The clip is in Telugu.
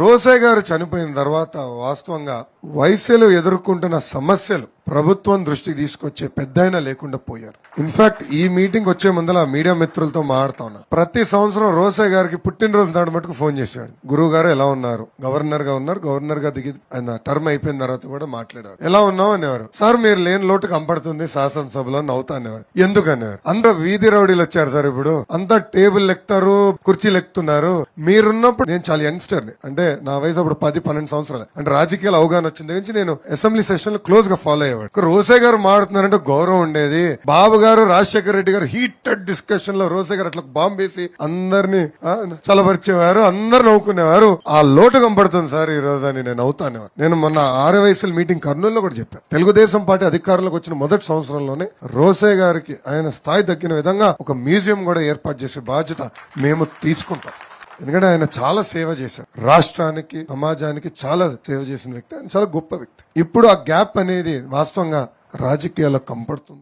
రోసే గారు చనిపోయిన తర్వాత వాస్తవంగా వైశ్యులు ఎదుర్కొంటున్న సమస్యలు ప్రభుత్వం దృష్టికి తీసుకొచ్చే పెద్దయినా లేకుండా పోయారు. ఇన్ఫాక్ట్ ఈ మీటింగ్ వచ్చే ముందర మీడియా మిత్రులతో మాట్లాడుతా ఉన్నా. ప్రతి సంవత్సరం రోసే గారికి పుట్టినరోజు నాడు మటుకు ఫోన్ చేశాడు. గురువు గారు ఎలా ఉన్నారు, గవర్నర్ గా ఉన్నారు, గవర్నర్ గా దిగి ఆయన టర్మ్ అయిపోయిన తర్వాత కూడా మాట్లాడారు. ఎలా ఉన్నావు అనేవారు. సార్ మీరు లేని లోటు కంపడుతుంది శాసనసభలో, నవ్వుతా అనేవారు. ఎందుకు అనేవారు. అందరూ వీధి రౌడీలు వచ్చారు సార్, ఇప్పుడు అంతా టేబుల్ ఎక్కుతారు, కుర్చీలు ఎక్కుతున్నారు. మీరున్నప్పుడు నేను చాలా యంగ్స్టర్ ని, అంటే నా వయసు అప్పుడు 10-12 సంవత్సరాలు, అంటే రాజకీయాల అవగాహన వచ్చిన దగ్గర నుంచి నేను అసెంబ్లీ సెషన్ లో క్లోజ్ గా ఫాలో అయ్యేవాడు. రోసే గారు మాడుతున్నారంటే గౌరవం ఉండేది. బాబు గారు, రాజశేఖర రెడ్డి గారు హీటెడ్ డిస్కషన్ లో రోసే గారు అట్లా బాంబు వేసి అందరినీ చలబరిచేవారు, అందరు నవ్వుకునేవారు. ఆ లోటు కంపడుతుంది సార్ ఈ రోజు అని నేను నవ్వుతాను. నేను మొన్న 6 వయసుల మీటింగ్ కర్నూలులో కూడా చెప్పాను. తెలుగుదేశం పార్టీ అధికారంలోకి వచ్చిన మొదటి సంవత్సరంలోనే రోసే గారికి ఆయన స్థాయి దక్కిన విధంగా ఒక మ్యూజియం కూడా ఏర్పాటు చేసే బాధ్యత మేము తీసుకుంటాం. ఎందుకంటే ఆయన చాలా సేవ చేశారు, రాష్ట్రానికి, సమాజానికి చాలా సేవ చేసిన వ్యక్తి. ఆయన చాలా గొప్ప వ్యక్తి. ఇప్పుడు ఆ గ్యాప్ అనేది వాస్తవంగా రాజకీయాల్లో కంపడుతుంది.